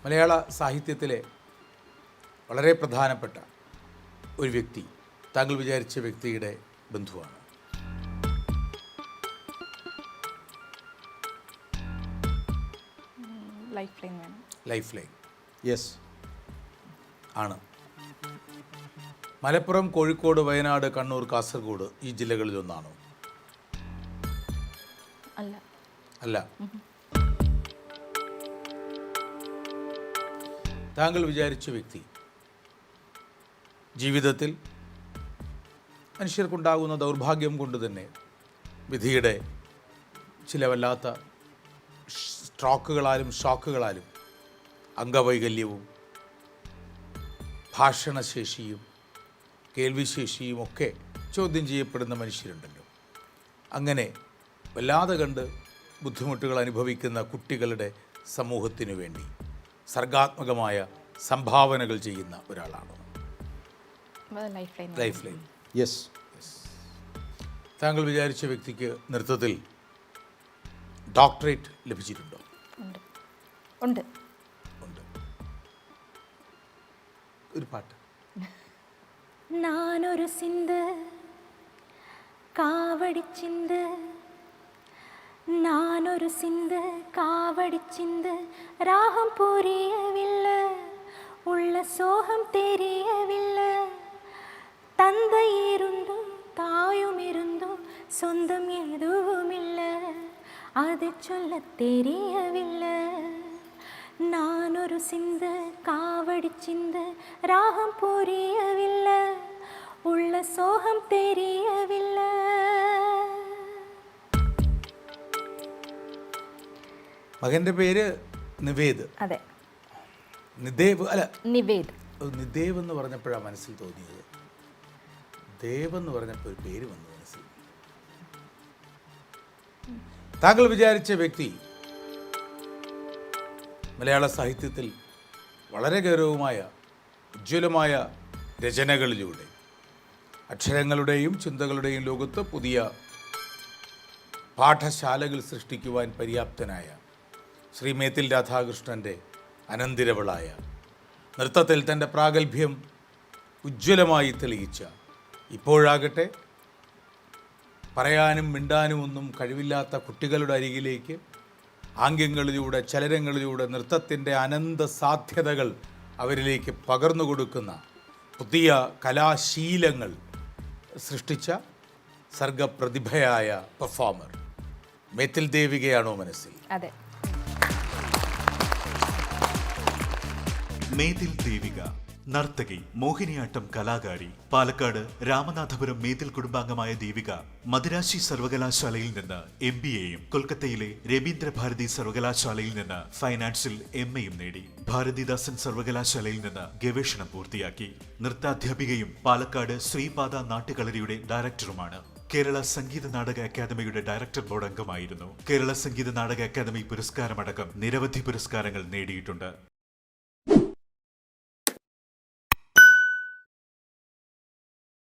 മലയാള സാഹിത്യത്തിലെ വളരെ പ്രധാനപ്പെട്ട ഒരു വ്യക്തി, താങ്കൾ വിചാരിച്ച വ്യക്തിയുടെ ബന്ധുവാണ്. ലൈഫ് ലൈൻ യെസ് ആണ്. മലപ്പുറം, കോഴിക്കോട്, വയനാട്, കണ്ണൂർ, കാസർഗോഡ് ഈ ജില്ലകളിലൊന്നാണോ? അല്ല. താങ്കൾ വിചാരിച്ച വ്യക്തി ജീവിതത്തിൽ മനുഷ്യർക്കുണ്ടാകുന്ന ദൗർഭാഗ്യം കൊണ്ട് തന്നെ വിധിയുടെ ചില വല്ലാത്ത സ്ട്രോക്കുകളാലും ഷോക്കുകളാലും അംഗവൈകല്യവും ഭാഷണശേഷിയും കേൾവിശേഷിയും ഒക്കെ ചോദ്യം ചെയ്യപ്പെടുന്ന മനുഷ്യരുണ്ടല്ലോ. അങ്ങനെ വല്ലാതെ കണ്ട് ബുദ്ധിമുട്ടുകൾ അനുഭവിക്കുന്ന കുട്ടികളുടെ സമൂഹത്തിനു വേണ്ടി സർഗാത്മകമായ സംഭാവനകൾ ചെയ്യുന്ന ഒരാളാണ് ലൈഫ് ലൈൻ. യെസ്. താങ്കൾ വിചാരിച്ച വ്യക്തിക്ക് നൃത്തത്തിൽ ഡോക്ടറേറ്റ് ലഭിച്ചിട്ടുണ്ടോ? ഉണ്ട്. ഒരു പാട്ട്. നാനൊരു സിന്ത് കാവടിച്ചിന്ത്, നാനൊരു സിന്ത് കാവടിച്ചിന്ത്, രാഹം புரியவில்ல, உள்ள சோகம் தெரியவில்ல, தந்தை இருந்தும் தாயும் இருந்தும் சொந்தம் எதுவுமில்ல, அது சொல்ல தெரியவில்லை. நானொரு சிந்து காவடிச்சிந்து, ராகம் புரியவில்லை, உள்ள சோகம் தெரியவில்லை. മകൻ്റെ പേര് നിവേദ്. അതെ. നിദേവ് അല്ല, നിവേദ്. നിദേവ് എന്ന് പറഞ്ഞപ്പോഴാണ് മനസ്സിൽ തോന്നിയത്. ദേവ് എന്ന് പറഞ്ഞപ്പോൾ ഒരു പേര് വന്നു മനസ്സിൽ. താങ്കൾ വിചാരിച്ച വ്യക്തി മലയാള സാഹിത്യത്തിൽ വളരെ ഗൗരവമായ ഉജ്ജ്വലമായ രചനകളിലൂടെ അക്ഷരങ്ങളുടെയും ചിന്തകളുടെയും ലോകത്ത് പുതിയ പാഠശാലകൾ സൃഷ്ടിക്കുവാൻ പര്യാപ്തനായ ശ്രീ മേത്തിൽ രാധാകൃഷ്ണൻ്റെ അനന്തിരവളായ, നൃത്തത്തിൽ തൻ്റെ പ്രാഗൽഭ്യം ഉജ്ജ്വലമായി തെളിയിച്ച, ഇപ്പോഴാകട്ടെ പറയാനും മിണ്ടാനും ഒന്നും കഴിവില്ലാത്ത കുട്ടികളുടെ അരികിലേക്ക് ആംഗ്യങ്ങളിലൂടെ ചലനങ്ങളിലൂടെ നൃത്തത്തിൻ്റെ അനന്ത സാധ്യതകൾ അവരിലേക്ക് പകർന്നു കൊടുക്കുന്ന പുതിയ കലാശീലങ്ങൾ സൃഷ്ടിച്ച സർഗപ്രതിഭയായ പെർഫോമർ മേത്തിൽ ദേവികയാണോ മനസ്സിൽ? അതെ. മേതിൽ ദേവിക നർത്തകി, മോഹിനിയാട്ടം കലാകാരി. പാലക്കാട് രാമനാഥപുരം മേതിൽ കുടുംബാംഗമായ ദേവിക മദിരാശി സർവകലാശാലയിൽ നിന്ന് MBAയും കൊൽക്കത്തയിലെ രവീന്ദ്ര ഭാരതി സർവകലാശാലയിൽ നിന്ന് ഫൈനാൻസിൽ MAയും നേടി. ഭാരതിദാസൻ സർവകലാശാലയിൽ നിന്ന് ഗവേഷണം പൂർത്തിയാക്കി. നൃത്താധ്യാപികയും പാലക്കാട് ശ്രീപാദ നാട്യകളരിയുടെ ഡയറക്ടറുമാണ്. കേരള സംഗീത നാടക അക്കാദമിയുടെ ഡയറക്ടർ ബോർഡ് അംഗമായിരുന്നു. കേരള സംഗീത നാടക അക്കാദമി പുരസ്കാരമടക്കം നിരവധി പുരസ്കാരങ്ങൾ നേടിയിട്ടുണ്ട്.